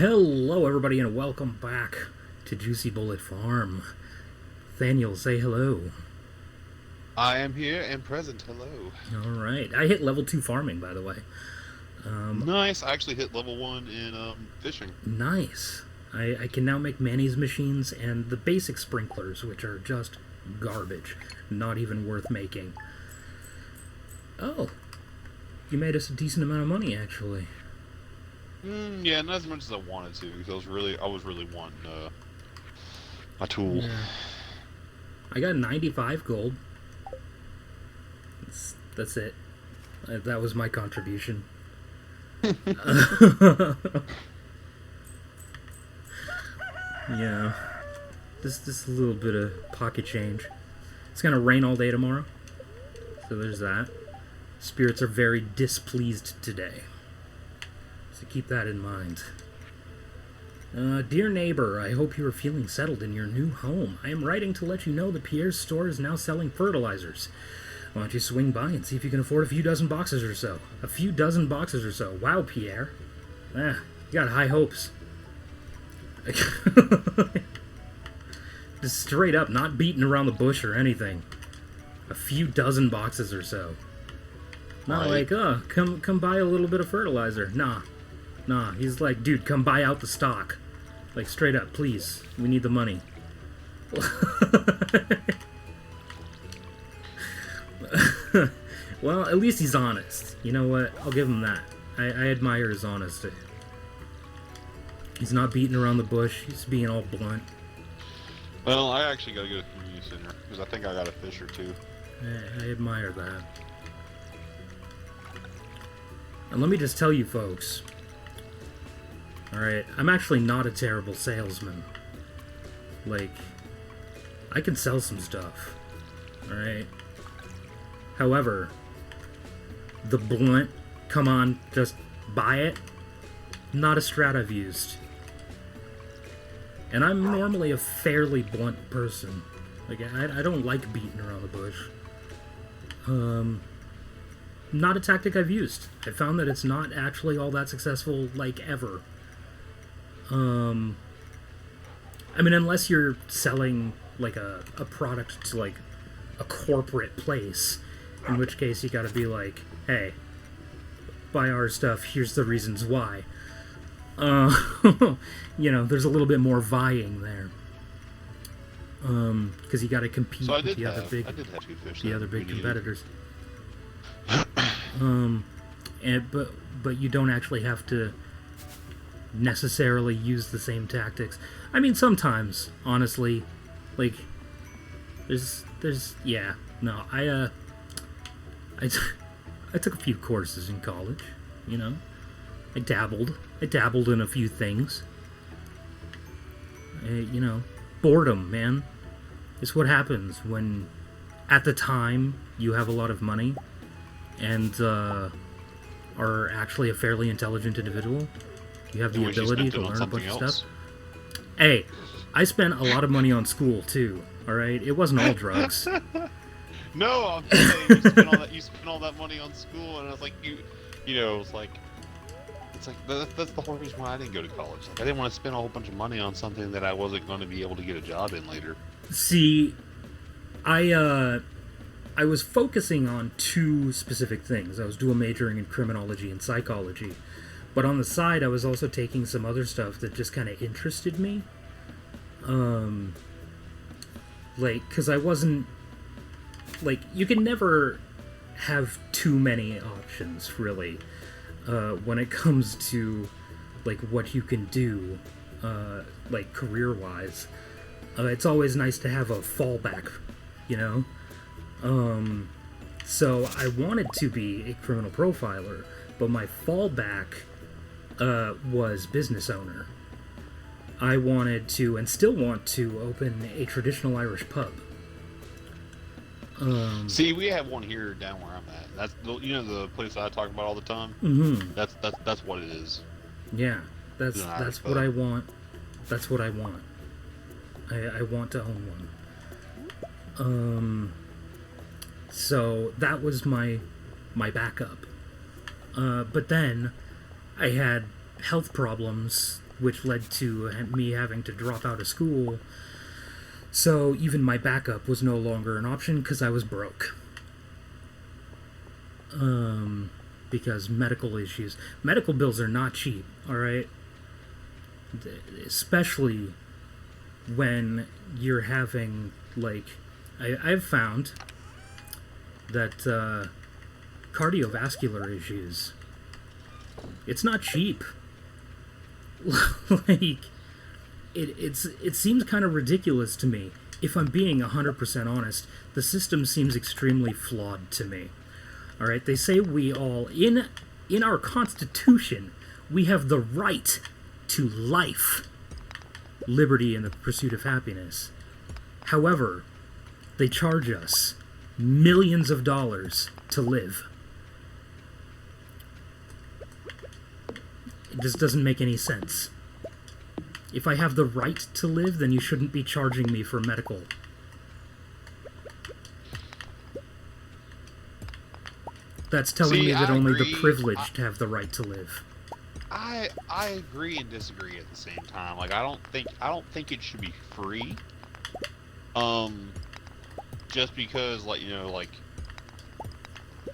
Hello, everybody, and welcome back to JuicyBullet Farm. Thaniel, say hello. I am here and present. Hello. All right, I hit level 2 farming, by the way. Nice. I actually hit level 1 in fishing. Nice. I can now make mayonnaise machines and the basic sprinklers, which are just garbage, not even worth making. Oh, you made us a decent amount of money, actually. Yeah, not as much as I wanted to because I was really wanting a tool. Yeah. I got 95 gold. That's it. That was my contribution. Yeah. Just a little bit of pocket change. It's gonna rain all day tomorrow. So there's that. Spirits are very displeased today. So keep that in mind. Dear neighbor, I hope you are feeling settled in your new home. I am writing to let you know that Pierre's store is now selling fertilizers. Why don't you swing by and see if you can afford a few dozen boxes or so? A few dozen boxes or so. Wow, Pierre. You got high hopes. Just straight up, not beating around the bush or anything. A few dozen boxes or so. Not Right. like, come buy a little bit of fertilizer. Nah. He's like, dude, come buy out the stock. Like, straight up, please. We need the money. Well, at least he's honest. You know what? I'll give him that. I admire his honesty. He's not beating around the bush. He's being all blunt. Well, I actually got to go to the community center because I think I got a fish or two. I admire that. And let me just tell you, folks. Alright, I'm actually not a terrible salesman. Like, I can sell some stuff. Alright? However, the blunt, come on, just buy it, not a strat I've used. And I'm normally a fairly blunt person. Like, I don't like beating around the bush. Not a tactic I've used. I found that it's not actually all that successful, like, ever. I mean, unless you're selling, like, a product to, like, a corporate place, in which case you gotta be like, hey, buy our stuff, here's the reasons why. You know, there's a little bit more vying there. Because you gotta compete So with the other big competitors. But you don't actually have to necessarily use the same tactics. I mean, sometimes, honestly, like, yeah, no, I took a few courses in college, you know. I dabbled in a few things. You know, boredom, man. It's what happens when, at the time, you have a lot of money and are actually a fairly intelligent individual. You have the ability to learn a bunch of stuff. Hey, I spent a lot of money on school too. All right, it wasn't all drugs. No, I'm saying you spent all that money on school, and I was like, it's like that's the whole reason why I didn't go to college. Like, I didn't want to spend a whole bunch of money on something that I wasn't going to be able to get a job in later. See, I was focusing on two specific things. I was dual majoring in criminology and psychology. But on the side, I was also taking some other stuff that just kind of interested me. Like, because I wasn't... Like, you can never have too many options, really, when it comes to, like, what you can do, like, career-wise. It's always nice to have a fallback, you know? So I wanted to be a criminal profiler, but my fallback was business owner. I wanted to, and still want to, open a traditional Irish pub. See, we have one here down where I'm at. That's the place I talk about all the time. Mm-hmm. That's what it is. Yeah, that's what I want. That's what I want. I want to own one. So that was my backup. But then I had health problems which led to me having to drop out of school. So even my backup was no longer an option because I was broke. Because medical issues. Medical bills are not cheap, alright? Especially when you're having, like... I've found that cardiovascular issues, it's not cheap. Like, it seems kind of ridiculous to me. If I'm being 100% honest, the system seems extremely flawed to me. Alright, they say we all, in our Constitution, we have the right to life, liberty, and the pursuit of happiness. However, they charge us millions of dollars to live. It just doesn't make any sense. If I have the right to live, then you shouldn't be charging me for medical. That's telling me that only the privileged have the right to live. I agree and disagree at the same time. Like, I don't think it should be free. Just because, like, you know, like,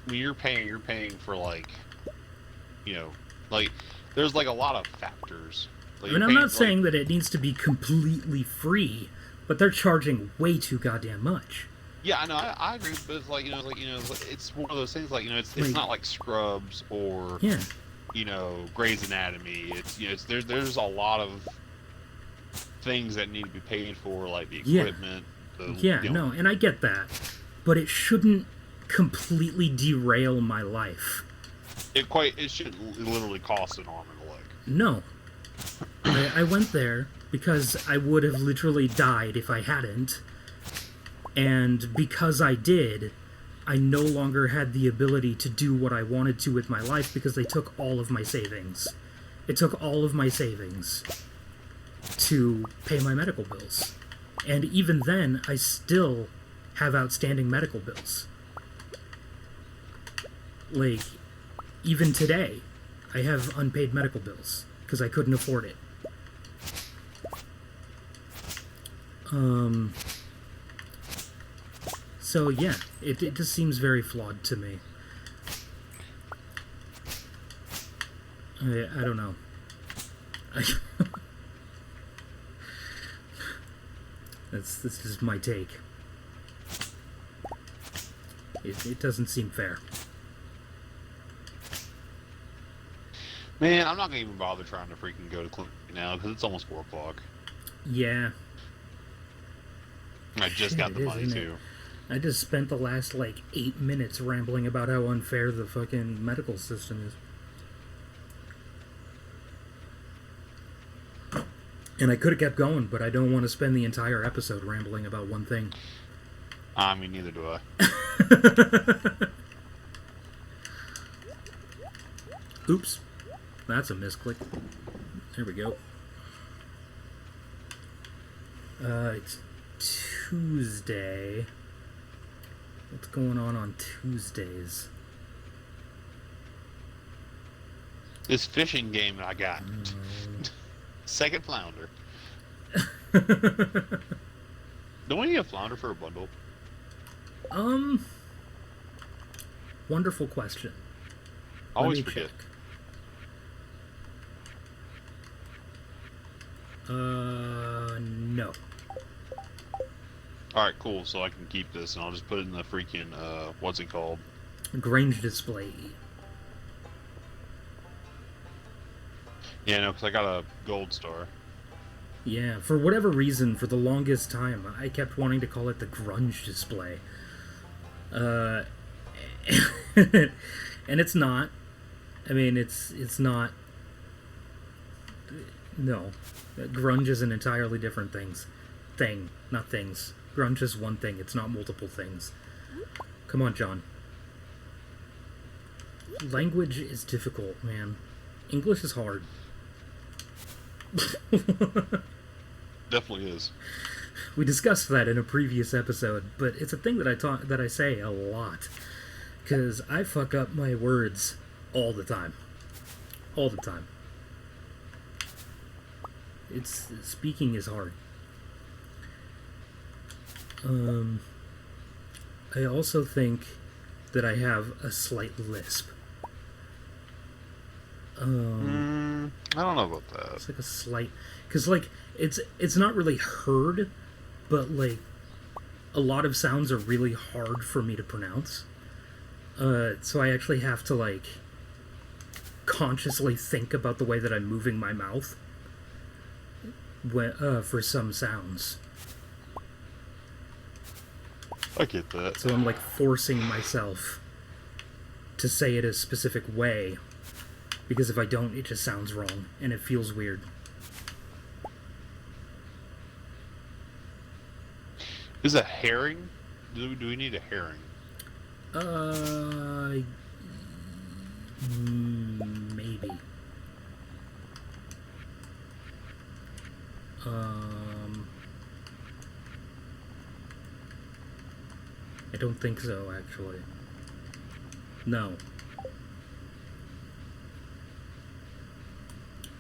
when you're paying for, like, you know, like, there's, like, a lot of factors. Like, I mean, I'm not saying that it needs to be completely free, but they're charging way too goddamn much. Yeah, I know, I agree, but it's like, it's one of those things, like, it's not like Scrubs or, Grey's Anatomy. It's, there's a lot of things that need to be paid for, like the equipment. No, and I get that, but it shouldn't completely derail my life. It shouldn't literally cost an arm and a leg. No. I went there because I would have literally died if I hadn't. And because I did, I no longer had the ability to do what I wanted to with my life because they took all of my savings. It took all of my savings to pay my medical bills. And even then, I still have outstanding medical bills. Like, even today, I have unpaid medical bills because I couldn't afford it. So yeah, it just seems very flawed to me. I don't know. This is my take. It doesn't seem fair. Man, I'm not gonna even bother trying to freaking go to clinic now because it's almost 4 o'clock. Yeah. I just got the money too. I just spent the last, 8 minutes rambling about how unfair the fucking medical system is. And I could have kept going, but I don't want to spend the entire episode rambling about one thing. I mean, neither do I. Oops. That's a misclick. There we go. It's Tuesday. What's going on Tuesdays? This fishing game that I got. Second flounder. Don't we need a flounder for a bundle? Wonderful question. Always forget. No. Alright, cool. So I can keep this and I'll just put it in the freaking, what's it called? Grange display. Yeah, no, because I got a gold star. Yeah, for whatever reason, for the longest time, I kept wanting to call it the grunge display. And it's not. I mean, it's not. No. Grunge is an entirely different thing, not things. Grunge is one thing, it's not multiple things. Come on, John. Language is difficult, man. English is hard. Definitely is. We discussed that in a previous episode, but it's a thing that I say a lot. Because I fuck up my words all the time. All the time. It's speaking is hard. I also think that I have a slight lisp. I don't know about that. It's like a slight, because like it's not really heard, but like a lot of sounds are really hard for me to pronounce. So I actually have to like consciously think about the way that I'm moving my mouth when, for some sounds. I get that. So I'm like forcing myself to say it a specific way, because if I don't, it just sounds wrong and it feels weird. Is a herring? Do we need a herring? Maybe. I don't think so, actually. No.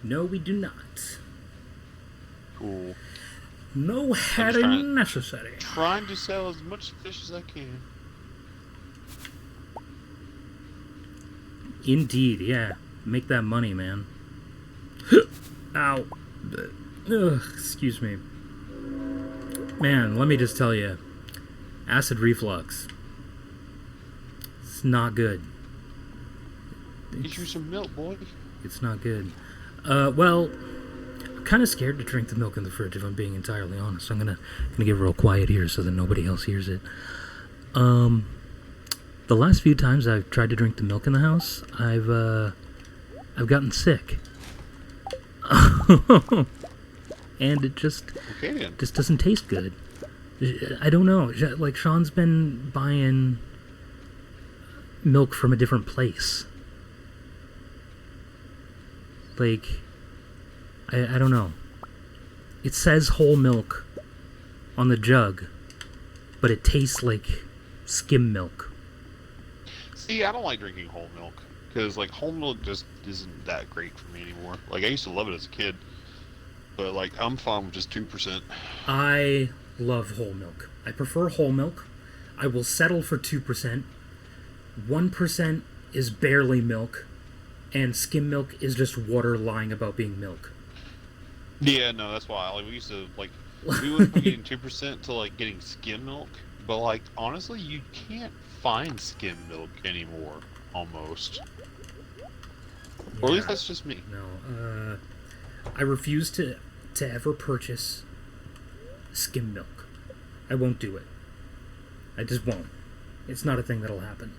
No, we do not. Cool. No herring necessary. Trying to sell as much fish as I can. Indeed, yeah. Make that money, man. Ow. Ugh, excuse me. Man, let me just tell you. Acid reflux. It's not good. Get you some milk, boy. It's not good. Well, I'm kind of scared to drink the milk in the fridge, if I'm being entirely honest. I'm gonna get real quiet here so that nobody else hears it. The last few times I've tried to drink the milk in the house, I've gotten sick. And it just doesn't taste good. I don't know. Like, Sean's been buying milk from a different place. Like, I don't know. It says whole milk on the jug, but it tastes like skim milk. See, I don't like drinking whole milk, because, like, whole milk just isn't that great for me anymore. Like, I used to love it as a kid, but, like, I'm fine with just 2%. I love whole milk. I prefer whole milk. I will settle for 2%. 1% is barely milk, and skim milk is just water lying about being milk. Yeah, no, that's why. Like, we used to, like, we went from getting 2% to, like, getting skim milk. But, like, honestly, you can't find skim milk anymore, almost. Yeah. Or at least that's just me. No, I refuse to ever purchase skim milk. I won't do it. I just won't. It's not a thing that'll happen.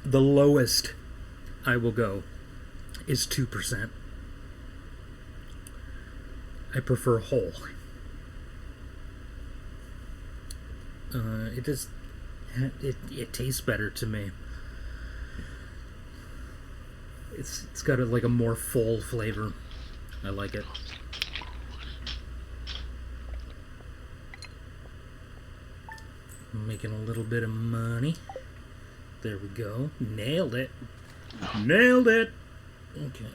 The lowest I will go is 2%. I prefer whole. It tastes better to me. It's got like a more full flavor. I like it. Making a little bit of money. There we go. Nailed it. Nailed it. Okay.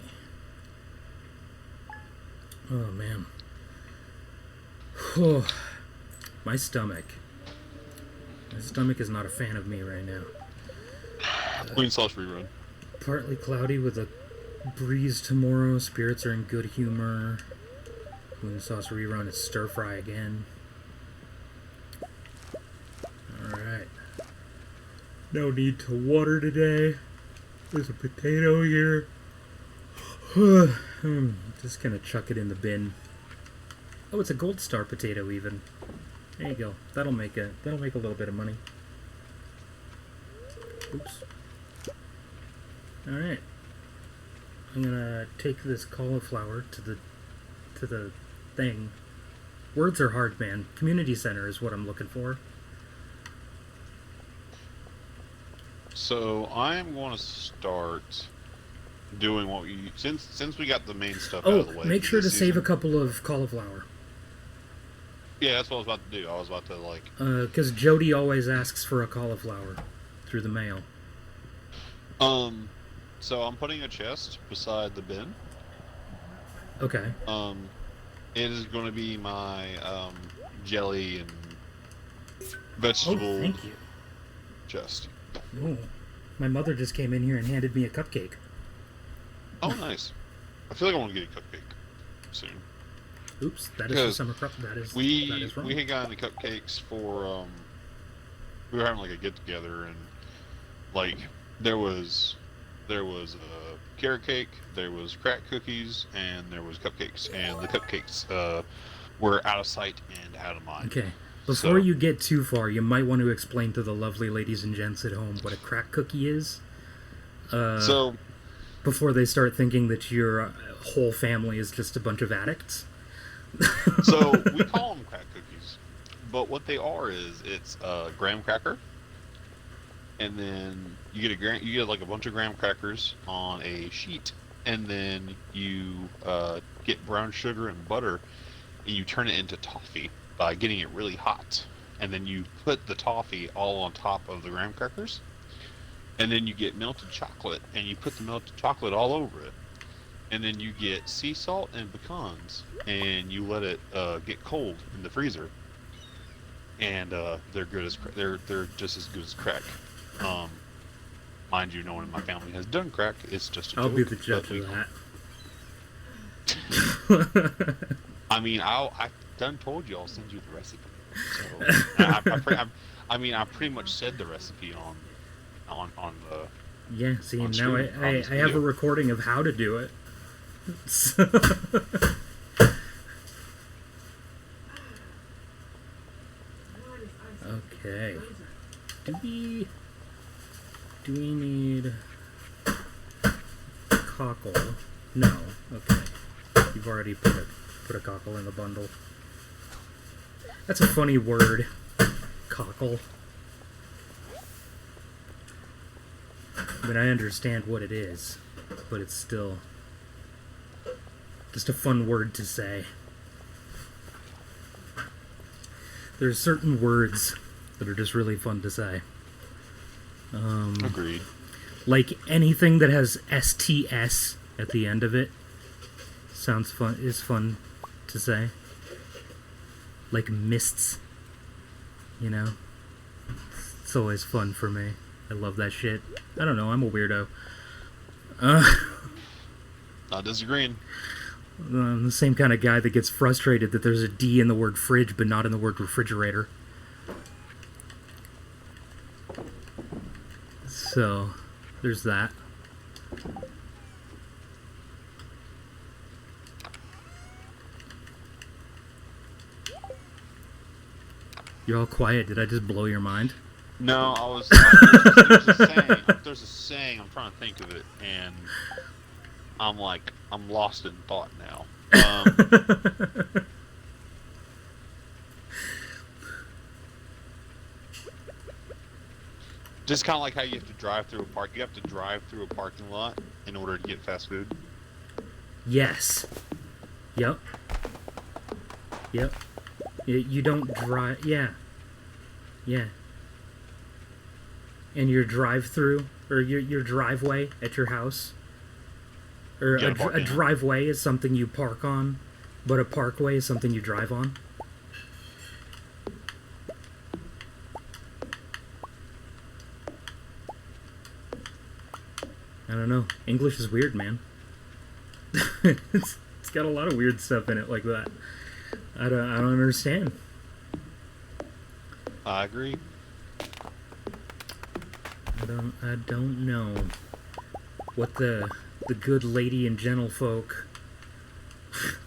Oh, man. Whew. My stomach. My stomach is not a fan of me right now. Queen sauce rerun. Partly cloudy with a breeze tomorrow. Spirits are in good humor. Queen sauce rerun is stir fry again. Alright. No need to water today. There's a potato here. I'm just gonna chuck it in the bin. Oh, it's a gold star potato even. There you go. That'll make a little bit of money. Oops. Alright. I'm gonna take this cauliflower to the thing. Words are hard, man. Community center is what I'm looking for. So I'm going to start doing what we since we got the main stuff out of the way. Make sure to save a couple of cauliflower. Yeah, that's what I was about to do. I was about to like. Because Jody always asks for a cauliflower through the mail. So I'm putting a chest beside the bin. Okay. Um, it is going to be my jelly and Oh, vegetable thank you. chest. Oh, my mother just came in here and handed me a cupcake. Oh, nice. I feel like I want to get a cupcake soon. Oops, that is the Because summer crop. That we is wrong. we had gotten the cupcakes for we were having like a get together, and like there was a carrot cake, there was crack cookies, and there was cupcakes, and the cupcakes were out of sight and out of mind. Okay. Before So you get too far, you might want to explain to the lovely ladies and gents at home what a crack cookie is. so Before they start thinking that your whole family is just a bunch of addicts. so we call them crack cookies, but what they are is it's a graham cracker, and then you get like a bunch of graham crackers on a sheet, and then you get brown sugar and butter, and you turn it into toffee by getting it really hot, and then you put the toffee all on top of the graham crackers, and then you get melted chocolate, and you put the melted chocolate all over it, and then you get sea salt and pecans, and you let it get cold in the freezer, and they're good as they're just as good as crack. Um, Mind you, no one in my family has done crack. It's just a I'll joke. be the judge but of that. I mean, I done told you I'll send you the recipe. So I pretty much said the recipe on the. Yeah, see, On now screen, I on have a video. recording of how to do it. Okay. Do we need cockle? No. Okay. You've already put a cockle in the bundle. That's a funny word. Cockle. I mean, I understand what it is, but it's still just a fun word to say. There's certain words that are just really fun to say. Agreed. Like anything that has STS at the end of it is fun to say. Like mists, you know? It's always fun for me. I love that shit. I don't know, I'm a weirdo. Not disagreeing. I'm the same kind of guy that gets frustrated that there's a D in the word fridge but not in the word refrigerator. So, there's that. You're all quiet. Did I just blow your mind? No, I was. There's a saying. I'm trying to think of it, and I'm lost in thought now. Just kind of like how you have to drive through a park. You have to drive through a parking lot in order to get fast food. Yes. Yep. Yep. You don't drive. Yeah. Yeah. And your drive-through, or your driveway at your house, or a driveway is something you park on, but a parkway is something you drive on. I don't know. English is weird, man. It's got a lot of weird stuff in it like that. I don't understand. I agree. I don't know what the good lady and gentlefolk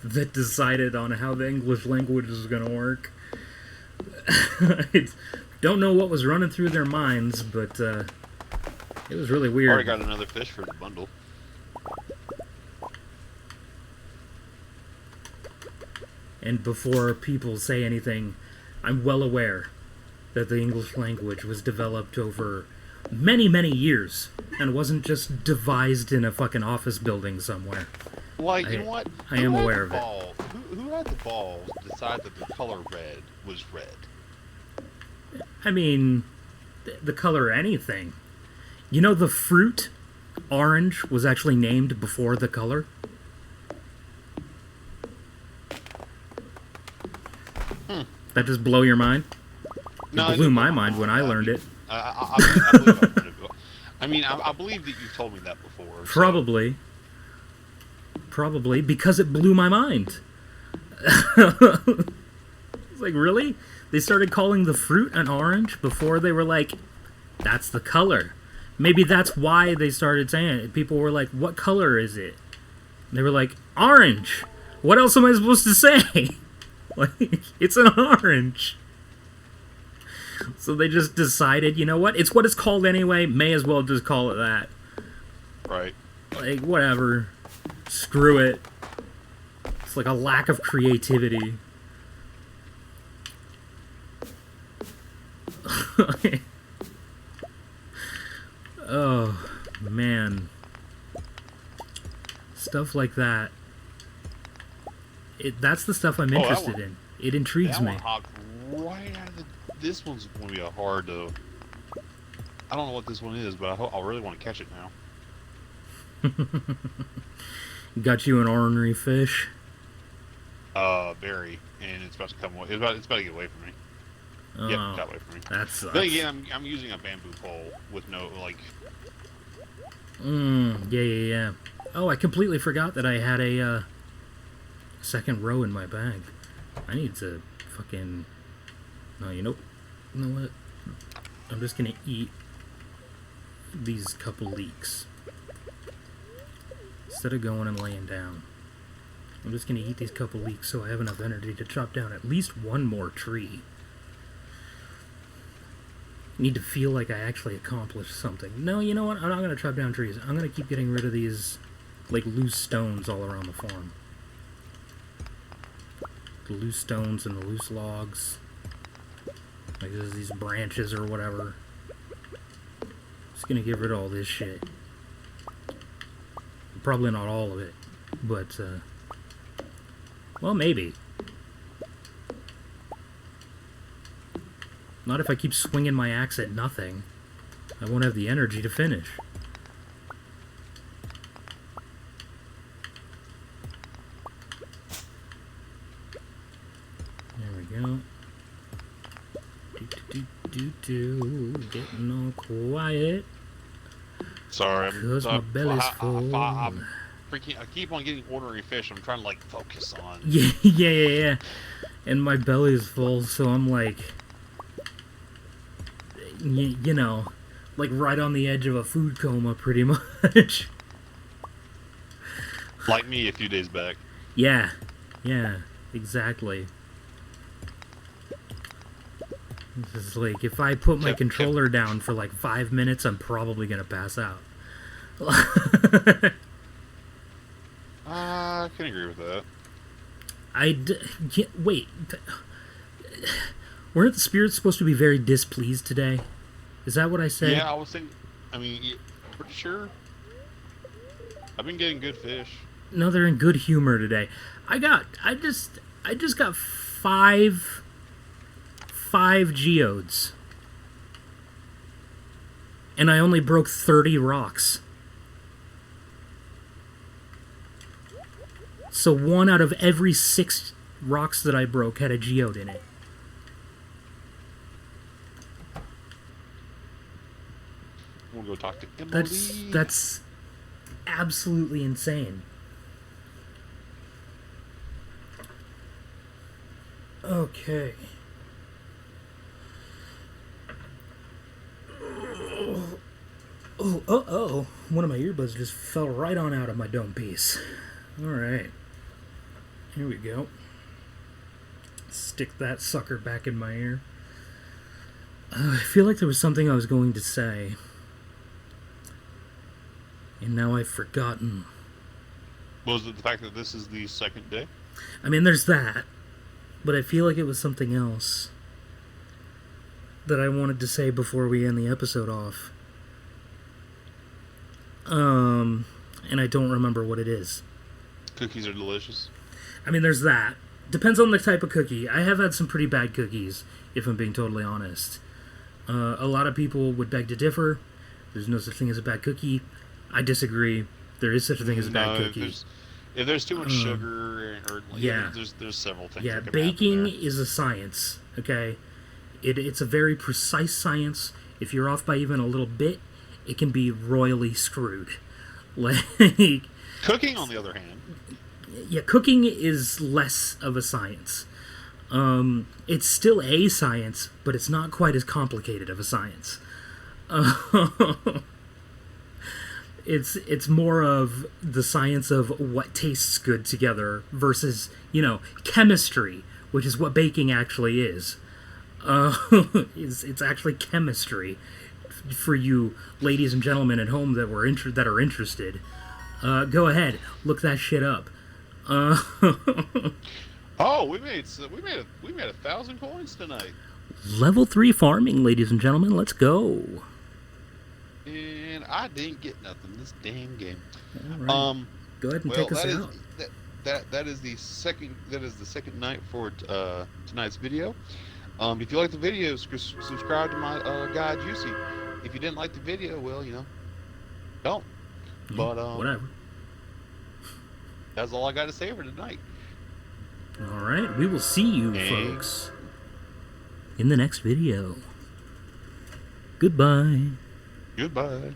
that decided on how the English language is going to work. I don't know what was running through their minds, but it was really weird. Already got another fish for the bundle. And before people say anything, I'm well aware that the English language was developed over many, many years and wasn't just devised in a fucking office building somewhere. Like, you know what? I am aware of it. Who had the balls to decide that the color red was red? I mean, the color anything. You know the fruit orange was actually named before the color. That just blow your mind? No, It blew my mind when I learned it. I believe I've heard it. I mean, I believe that you've told me that before. So. Probably because it blew my mind. It's like, really? They started calling the fruit an orange before they were like, that's the color. Maybe that's why they started saying it. People were like, what color is it? And they were like, orange. What else am I supposed to say? Like, it's an orange. So they just decided, you know what? It's what it's called anyway. May as well just call it that. Right. Like, whatever. Screw it. It's like a lack of creativity. Oh, man. Stuff like that. That's the stuff I'm interested in. It intrigues me. That one hopped right out of the... This one's going to be a hard to... I don't know what this one is, but I really want to catch it now. Got you an ornery fish? Very. And it's about to come away. It's about to get away from me. Oh, Yep, got away from me. that sucks. But again, I'm using a bamboo pole with no, like... Yeah. Oh, I completely forgot that I had a second row in my bag. I need to fucking... No, you know what? I'm just gonna eat these couple leeks. Instead of going and laying down. I'm just gonna eat these couple leeks so I have enough energy to chop down at least one more tree. Need to feel like I actually accomplished something. No, you know what? I'm not going to chop down trees. I'm going to keep getting rid of these, like, loose stones all around the farm. The loose stones and the loose logs. Like, there's these branches or whatever. Just going to get rid of all this shit. Probably not all of it. But, well, maybe. Not if I keep swinging my axe at nothing. I won't have the energy to finish. There we go. Getting all quiet. Sorry, Because my belly's full. I keep on getting ornery fish. I'm trying to, like, focus on... Yeah. And my belly's full, so I'm like... You know, like right on the edge of a food coma, pretty much. Like me a few days back. Yeah, exactly. It's like, if I put my controller down for like 5 minutes, I'm probably gonna pass out. I can agree with that. Wait. Weren't the spirits supposed to be very displeased today? Is that what I said? Yeah, I was thinking... I mean, pretty sure. I've been getting good fish. No, they're in good humor today. I just got five geodes. And I only broke 30 rocks. So 1 out of every 6 rocks that I broke had a geode in it. I'm gonna go talk to Emily. That's absolutely insane. Okay. Oh. One of my earbuds just fell right on out of my dome piece. Alright. Here we go. Stick that sucker back in my ear. I feel like there was something I was going to say. And now I've forgotten. Was it the fact that this is the second day? I mean, there's that. But I feel like it was something else that I wanted to say before we end the episode off. And I don't remember what it is. Cookies are delicious. I mean, there's that. Depends on the type of cookie. I have had some pretty bad cookies, if I'm being totally honest. A lot of people would beg to differ. There's no such thing as a bad cookie. I disagree. There is such a thing as a bad No, cookie. if there's too much sugar or yeah. there's several things. Yeah, that can baking happen is a science, okay? It's a very precise science. If you're off by even a little bit, it can be royally screwed. Like, there. Cooking, on the other hand, yeah, cooking is less of a science. It's still a science, but it's not quite as complicated of a science. It's more of the science of what tastes good together versus, chemistry, which is what baking actually is. It's actually chemistry for you ladies and gentlemen at home that are interested. Go ahead, look that shit up. oh, we made 1,000 coins tonight. Level 3 farming, ladies and gentlemen. Let's go. And I didn't get nothing this damn game. All right. Go ahead and take us out. That is the second night for tonight's video. If you like the video, subscribe to my guy Juicy. If you didn't like the video, well, don't. But whatever. That's all I got to say for tonight. All right, we will see you folks in the next video. Goodbye. Goodbye.